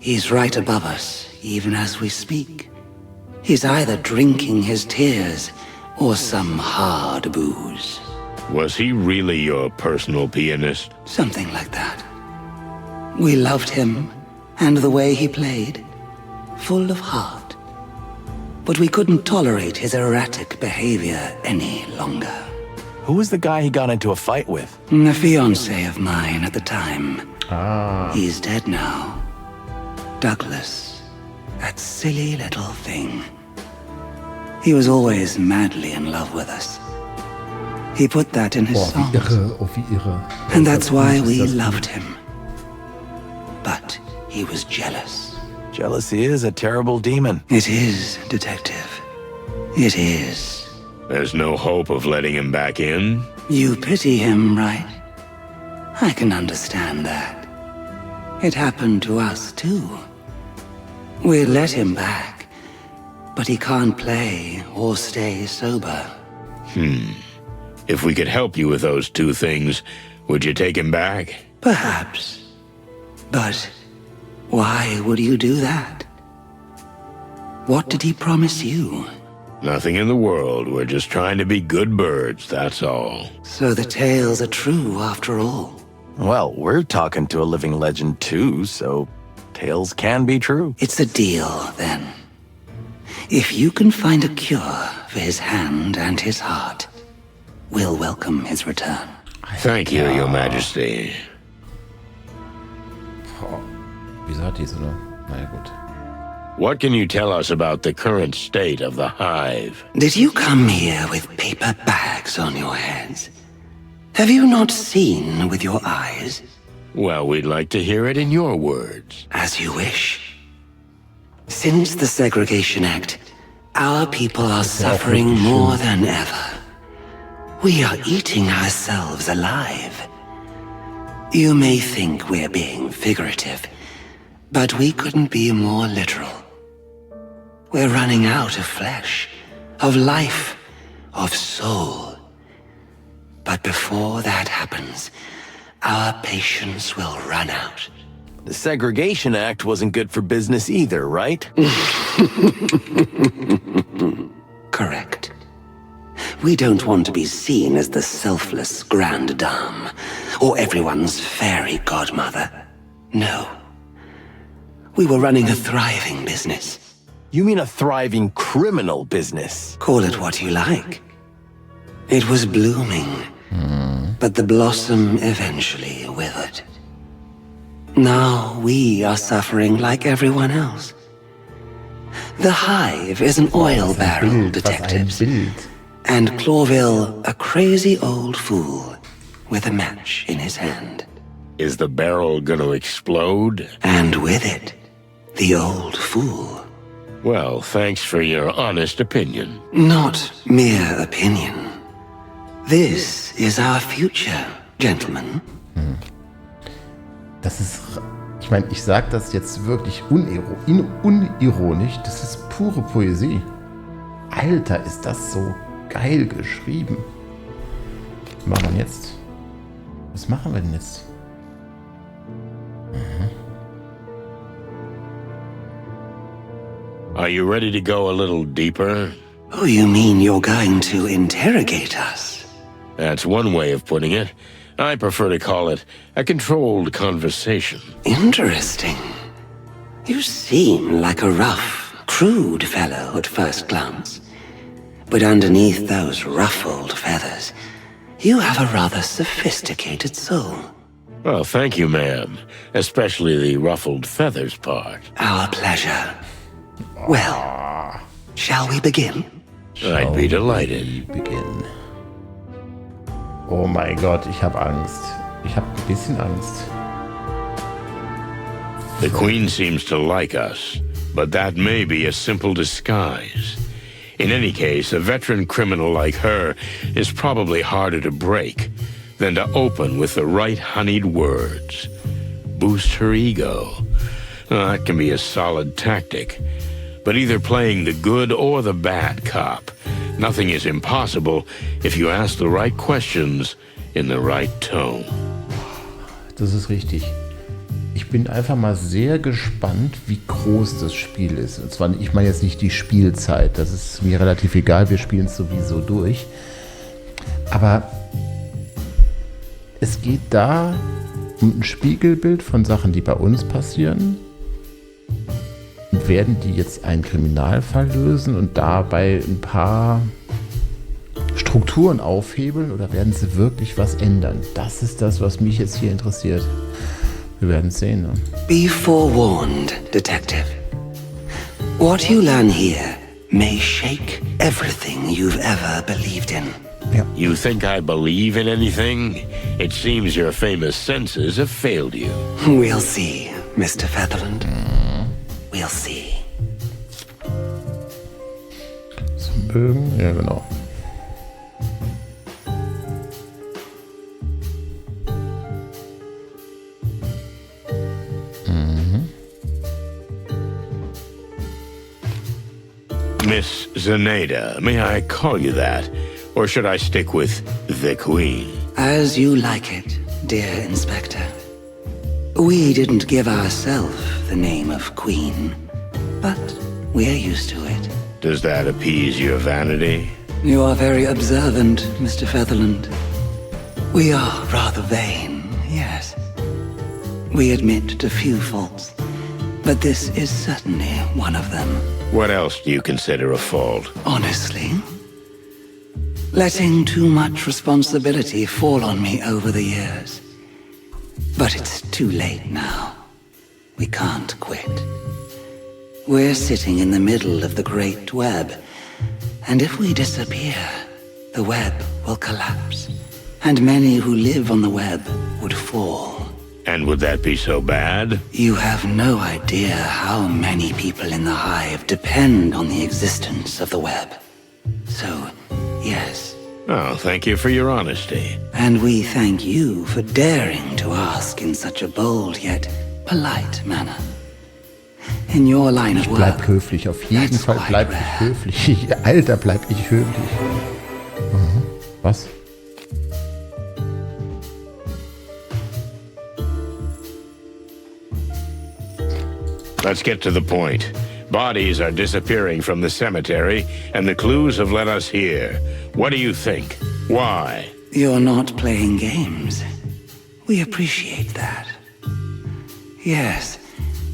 He's right above us, even as we speak. He's either drinking his tears or some hard booze. Was he really your personal pianist? Something like that. We loved him and the way he played, full of heart. But we couldn't tolerate his erratic behavior any longer. Who was the guy he got into a fight with? A fiancé of mine at the time. He's dead now. Douglas. That silly little thing. He was always madly in love with us. He put that in his songs. And that's why we loved him. But he was jealous. Jealousy is a terrible demon. It is, Detective. It is. There's no hope of letting him back in? You pity him, right? I can understand that. It happened to us, too. We let him back, but he can't play or stay sober. If we could help you with those two things, would you take him back? Perhaps. But why would you do that? What did he promise you? Nothing in the world. We're just trying to be good birds, that's all. So the tales are true after all. Well, we're talking to a living legend too, so tales can be true. It's a deal, then. If you can find a cure for his hand and his heart, we'll welcome his return. Thank you, Your Majesty. Wieso hat die so eine... Naja, gut. What can you tell us about the current state of the Hive? Did you come here with paper bags on your heads? Have you not seen with your eyes? Well, we'd like to hear it in your words. As you wish. Since the Segregation Act, our people are suffering more than ever. We are eating ourselves alive. You may think we're being figurative, but we couldn't be more literal. We're running out of flesh, of life, of soul. But before that happens, our patience will run out. The Segregation Act wasn't good for business either, right? Correct. We don't want to be seen as the selfless grande dame, or everyone's fairy godmother. No. We were running a thriving business. You mean a thriving criminal business? Call it what you like. It was blooming, but the blossom eventually withered. Now we are suffering like everyone else. The Hive is an oil barrel, detectives. And Clawville, a crazy old fool with a match in his hand. Is the barrel gonna explode? And with it, the old fool. Well, thanks for your honest opinion. Not mere opinion. This is our future, gentlemen. Das ist... Ich meine, ich sage das jetzt wirklich unironisch. Das ist pure Poesie. Alter, ist das so geil geschrieben. Was machen wir jetzt? Was machen wir denn jetzt? Are you ready to go a little deeper? Oh, you mean you're going to interrogate us? That's one way of putting it. I prefer to call it a controlled conversation. Interesting. You seem like a rough, crude fellow at first glance. But underneath those ruffled feathers, you have a rather sophisticated soul. Well, thank you, ma'am. Especially the ruffled feathers part. Our pleasure. Well, shall we begin? I'd be delighted. Beginn. Oh mein Gott, ich habe Angst. Ich habe ein bisschen Angst. The Queen seems to like us, but that may be a simple disguise. In any case, a veteran criminal like her is probably harder to break than to open with the right honeyed words. Boost her ego. That can be a solid tactic. But either playing the good or the bad cop, nothing is impossible if you ask the right questions in the right tone. Das ist richtig. Ich bin einfach mal sehr gespannt, wie groß das Spiel ist. Und zwar, ich meine jetzt nicht die Spielzeit, das ist mir relativ egal, wir spielen es sowieso durch. Aber es geht da um ein Spiegelbild von Sachen, die bei uns passieren. Und werden die jetzt einen Kriminalfall lösen und dabei ein paar Strukturen aufhebeln oder werden sie wirklich was ändern? Das ist das, was mich jetzt hier interessiert. Wir werden sehen. Ne? Be forewarned, Detective. What you learn here may shake everything you've ever believed in. Ja. You think I believe in anything? It seems your famous senses have failed you. We'll see, Mr. Featherland. We'll see. Zum Bögen? Ja, genau. Miss Zenaida, may I call you that? Or should I stick with the Queen? As you like it, dear Inspector. We didn't give ourselves the name of Queen, but we're used to it. Does that appease your vanity? You are very observant, Mr. Featherland. We are rather vain, yes. We admit to few faults, but this is certainly one of them. What else do you consider a fault? Honestly, letting too much responsibility fall on me over the years. But it's too late now. We can't quit. We're sitting in the middle of the Great Web, and if we disappear, the web will collapse, and many who live on the web would fall. And would that be so bad? You have no idea how many people in the Hive depend on the existence of the web. So, yes. Oh, thank you for your honesty. And we thank you for daring to ask in such a bold yet polite manner. In your line of work, Bleib höflich, auf jeden that's Fall quite bleib rare. ich höflich. Alter, bleib ich höflich. Mhm. Was? Let's get to the point. Bodies are disappearing from the cemetery, and the clues have led us here. What do you think? Why? You're not playing games. We appreciate that. Yes,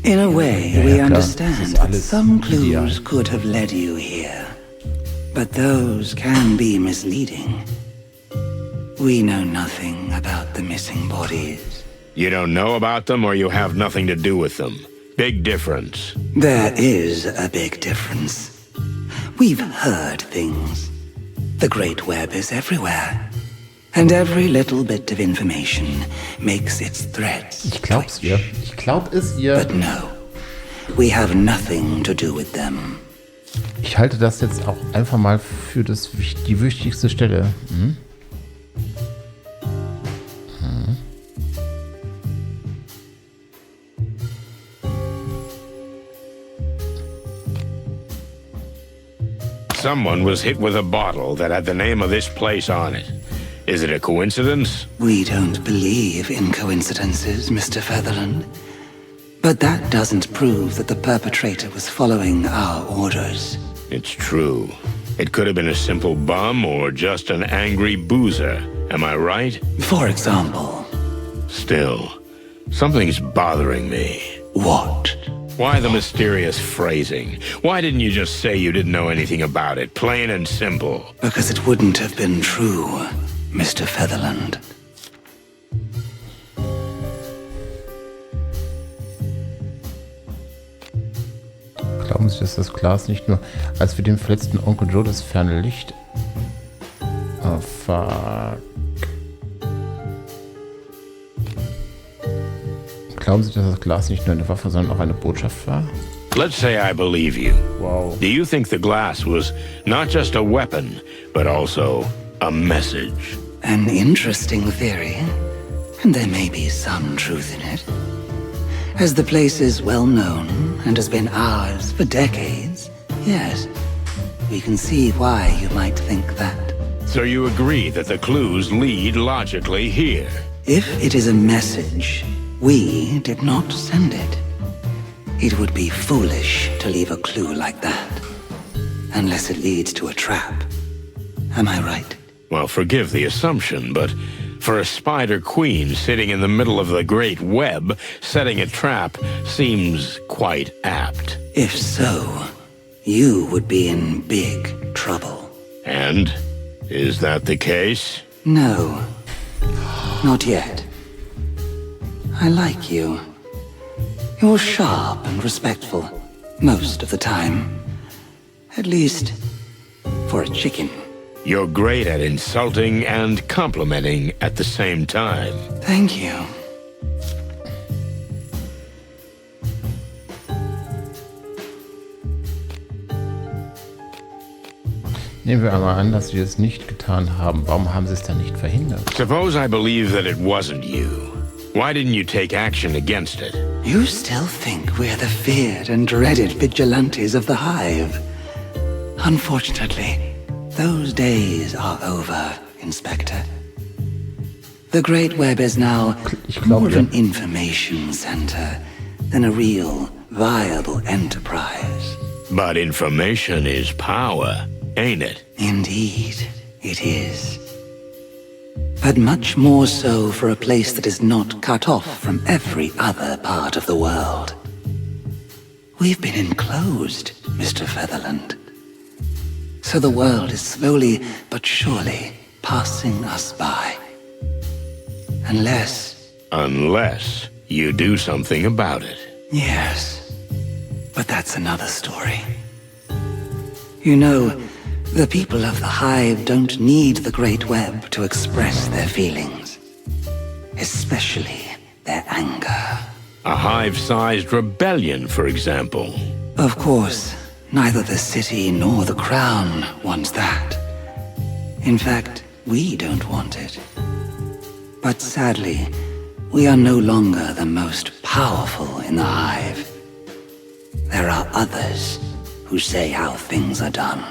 in a way, Ja, we klar. Das understand ist that alles some ideal. clues could have led you here. But those can be misleading. We know nothing about the missing bodies. You don't know about them, or you have nothing to do with them. Big difference. There is a big difference. We've heard things. The Great Web is everywhere. And every little bit of information makes its threads Ich glaub's ihr. Ich glaub es ihr. But no, we have nothing to do with them. Ich halte das jetzt auch einfach mal für die wichtigste Stelle. Hm? Someone was hit with a bottle that had the name of this place on it. Is it a coincidence? We don't believe in coincidences, Mr. Featherland. But that doesn't prove that the perpetrator was following our orders. It's true. It could have been a simple bum or just an angry boozer. Am I right? For example, Still, something's bothering me. what? Why the mysterious phrasing? Why didn't you just say you didn't know anything about it? Plain and simple. Because it wouldn't have been true, Mr. Featherland. Glauben Sie, dass das Glas nicht nur, als wir dem verletzten Onkel Joe das ferne Licht... Oh, fuck. Glauben Sie, dass das Glas nicht nur eine Waffe, sondern auch eine Botschaft war? Let's say I believe you. Wow. Do you think the glass was not just a weapon, but also a message? An interesting theory, and there may be some truth in it. As the place is well known and has been ours for decades, yes, we can see why you might think that. So you agree that the clues lead logically here? If it is a message, We did not send it. It would be foolish to leave a clue like that, unless it leads to a trap. Am I right? Well, forgive the assumption, but for a spider queen sitting in the middle of the great web, setting a trap seems quite apt. If so, you would be in big trouble. And? Is that the case? No, not yet. I like you. You're sharp and respectful, most of the time. At least, for a chicken. You're great at insulting and complimenting at the same time. Thank you. Nehmen wir einmal an, dass sie es nicht getan haben. Warum haben sie es dann nicht verhindert? Suppose I believe that it wasn't you. Why didn't you take action against it? You still think we're the feared and dreaded vigilantes of the Hive. Unfortunately, those days are over, Inspector. The Great Web is now more of an information center than a real, viable enterprise. But information is power, ain't it? Indeed, it is. But much more so for a place that is not cut off from every other part of the world. We've been enclosed, Mr. Featherland. So the world is slowly but surely passing us by. Unless you do something about it. Yes, but that's another story. You know, the people of the Hive don't need the Great Web to express their feelings. Especially their anger. A hive-sized rebellion, for example. Of course, neither the city nor the crown wants that. In fact, we don't want it. But sadly, we are no longer the most powerful in the Hive. There are others who say how things are done.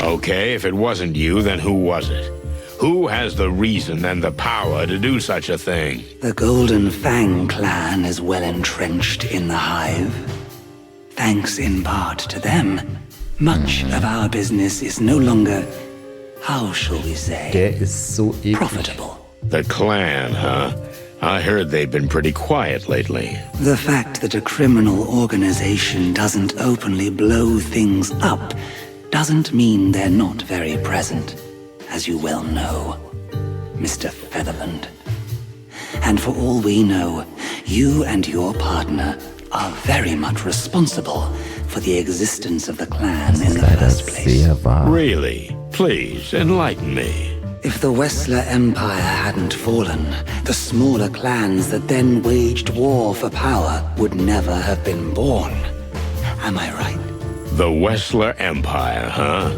Okay, if it wasn't you, then who was it? Who has the reason and the power to do such a thing? The Golden Fang clan is well entrenched in the Hive. Thanks in part to them, much of our business is no longer, how shall we say, Der ist so eklig. profitable. The clan, huh? I heard they've been pretty quiet lately. The fact that a criminal organization doesn't openly blow things up doesn't mean they're not very present, as you well know, Mr. Featherland. And for all we know, you and your partner are very much responsible for the existence of the clan in the Leider first place. sehr wahr. Really? Please, enlighten me. If the Wessler Empire hadn't fallen, the smaller clans that then waged war for power would never have been born. Am I right? The Wessler Empire, huh?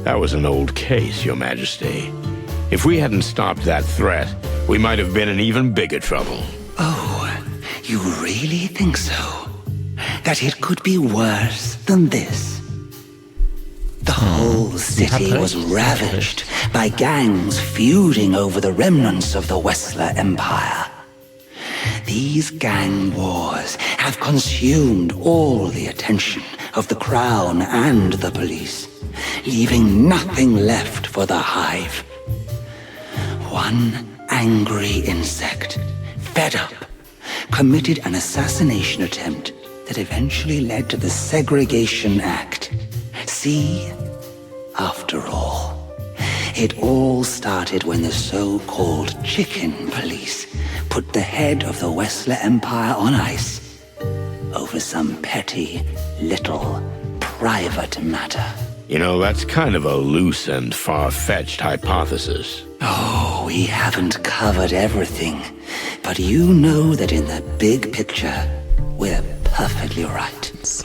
That was an old case, Your Majesty. If we hadn't stopped that threat, we might have been in even bigger trouble. Oh, you really think so? That it could be worse than this? The whole city was ravaged by gangs feuding over the remnants of the Wessler Empire. These gang wars have consumed all the attention of the Crown and the police, leaving nothing left for the Hive. One angry insect, fed up, committed an assassination attempt that eventually led to the Segregation Act. See, after all, it all started when the so-called chicken police put the head of the Wessler Empire on ice over some petty, little, private matter. You know, that's kind of a loose and far-fetched hypothesis. Oh, we haven't covered everything, but you know that in the big picture, we're perfectly right.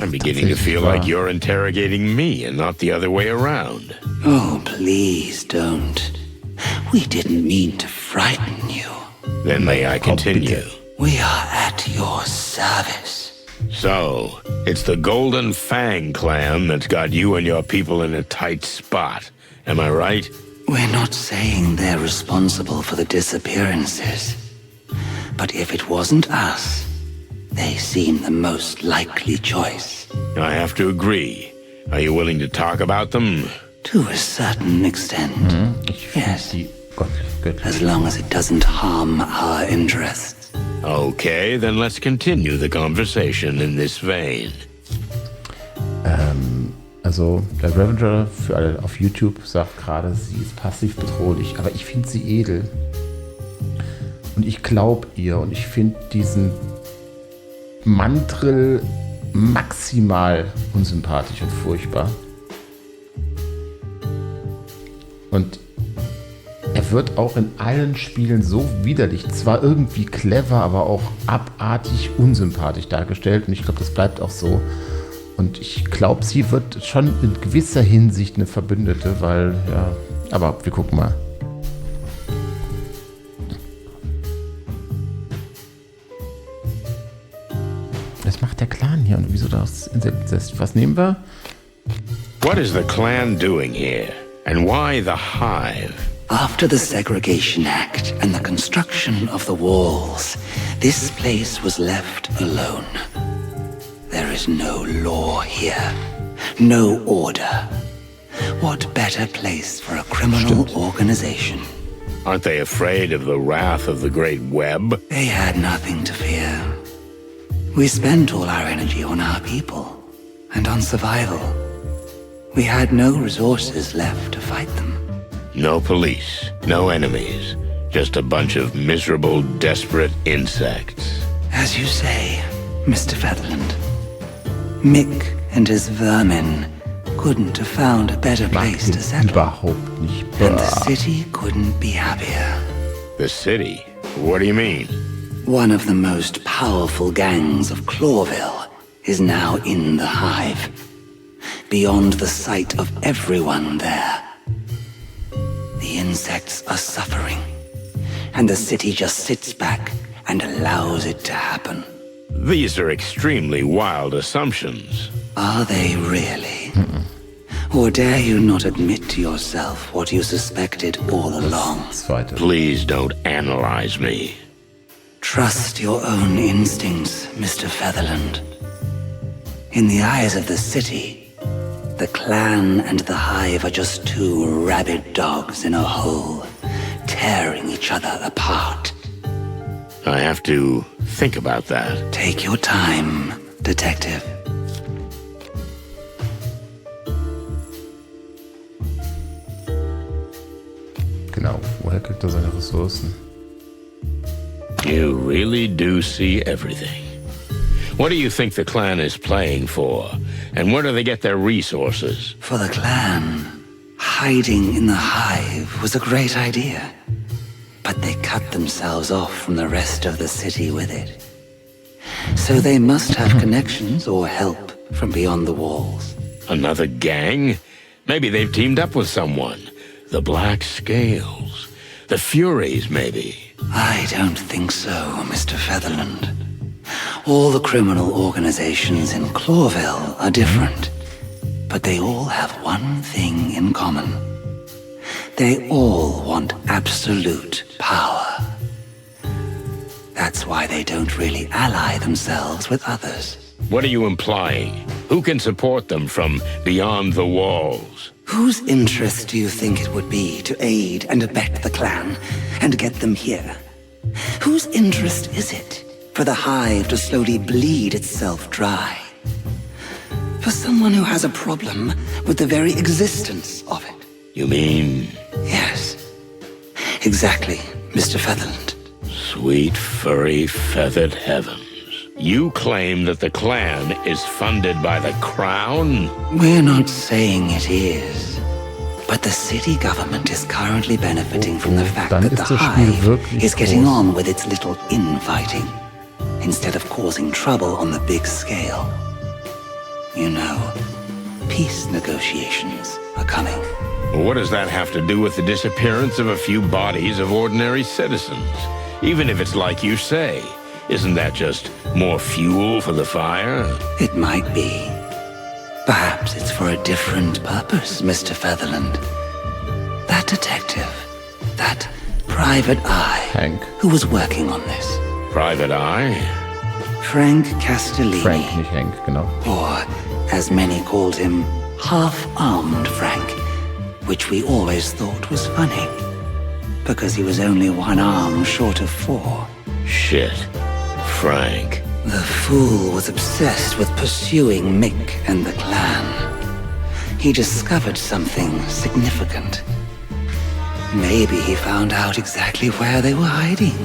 I'm beginning to feel like you're interrogating me and not the other way around. Oh, please don't. We didn't mean to frighten you. Then may I continue? We are at your service. So, it's the Golden Fang clan that's got you and your people in a tight spot. Am I right? We're not saying they're responsible for the disappearances. But if it wasn't us, they seem the most likely choice. I have to agree. Are you willing to talk about them? To a certain extent, Ich finde yes. die göttlich. As long as it doesn't harm our interests. Okay, then let's continue the conversation in this vein. Also, der Ravager für alle auf YouTube sagt gerade, sie ist passiv bedrohlich, aber ich finde sie edel. Und ich glaube ihr und ich finde diesen Mandrill maximal unsympathisch und furchtbar. Und er wird auch in allen Spielen so widerlich, zwar irgendwie clever, aber auch abartig unsympathisch dargestellt. Und ich glaube, das bleibt auch so. Und ich glaube, sie wird schon in gewisser Hinsicht eine Verbündete, weil, ja, aber wir gucken mal. Was macht der Clan hier und wieso das Inzest? Was nehmen wir? What is the clan doing here? And why the Hive? After the Segregation Act and the construction of the walls, this place was left alone. There is no law here, no order. What better place for a criminal organization? Aren't they afraid of the wrath of the Great Web? They had nothing to fear. We spent all our energy on our people and on survival. We had no resources left to fight them. No police, no enemies, just a bunch of miserable, desperate insects. As you say, Mr. Featherland, Mick and his vermin couldn't have found a better place to settle. Überhaupt nicht. And the city couldn't be happier. The city? What do you mean? One of the most powerful gangs of Clawville is now in the Hive, beyond the sight of everyone there. The insects are suffering, and the city just sits back and allows it to happen. These are extremely wild assumptions. Are they really? Or dare you not admit to yourself what you suspected all along? Zweite. Please don't analyze me. Trust your own instincts, Mr. Featherland. In the eyes of the city, the clan and the Hive are just two rabid dogs in a hole, tearing each other apart. I have to think about that. Take your time, Detective. Genau, woher kriegt er seine Ressourcen? You really do see everything. What do you think the clan is playing for? And where do they get their resources? For the clan, hiding in the Hive was a great idea. But they cut themselves off from the rest of the city with it. So they must have connections or help from beyond the walls. Another gang? Maybe they've teamed up with someone. The Black Scales. The Furies, maybe. I don't think so, Mr. Featherland. All the criminal organizations in Clawville are different, but they all have one thing in common. They all want absolute power. That's why they don't really ally themselves with others. What are you implying? Who can support them from beyond the walls? Whose interest do you think it would be to aid and abet the clan and get them here? Whose interest is it for the Hive to slowly bleed itself dry? For someone who has a problem with the very existence of it. You mean... Yes, exactly, Mr. Featherland. Sweet, furry, feathered heavens. You claim that the clan is funded by the crown? We're not saying it is. But the city government is currently benefiting from the fact Dann that ist the das Spiel Hive wirklich is getting groß. on with its little infighting, instead of causing trouble on the big scale. You know, peace negotiations are coming. What does that have to do with the disappearance of a few bodies of ordinary citizens? Even if it's like you say, isn't that just more fuel for the fire? It might be. Perhaps it's for a different purpose, Mr. Featherland. That detective. That private eye. Hank. Who was working on this. Private Eye? Frank Castellini. Frank, nicht Hank, genau. Or, as many called him, half-armed Frank, which we always thought was funny, because he was only one arm short of 4. Shit. Frank. The fool was obsessed with pursuing Mick and the clan. He discovered something significant. Maybe he found out exactly where they were hiding.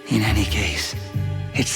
In any case, it's